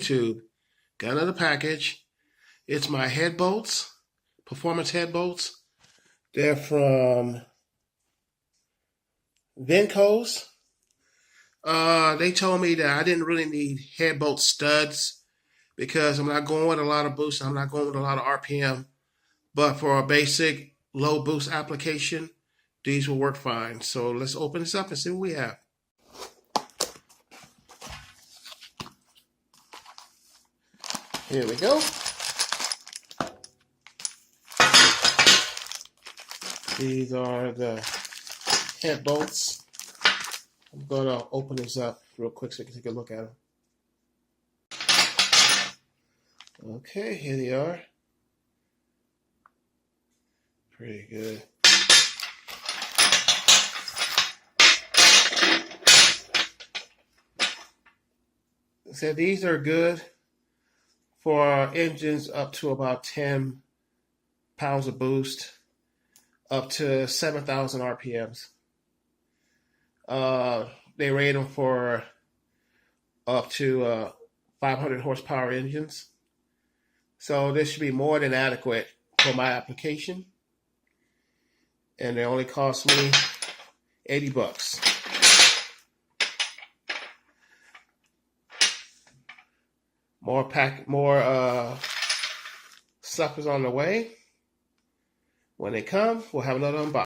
YouTube. Got another package. It's my head bolts, performance head bolts. They're from Vincos. They told me that I didn't really need head bolt studs because I'm not going with a lot of boost. I'm not going with a lot of RPM. But for a basic low boost application, these will work fine. So let's open this up and see what we have. Here we go. These are the head bolts. I'm going to open this up real quick so you can take a look at them. Okay, here they are. Pretty good. So these are good for engines up to about 10 pounds of boost, up to 7,000 RPMs. They rate them for up to 500 horsepower engines. So this should be more than adequate for my application. And they only cost me $80. More stuff is on the way. When they come, we'll have another unboxing.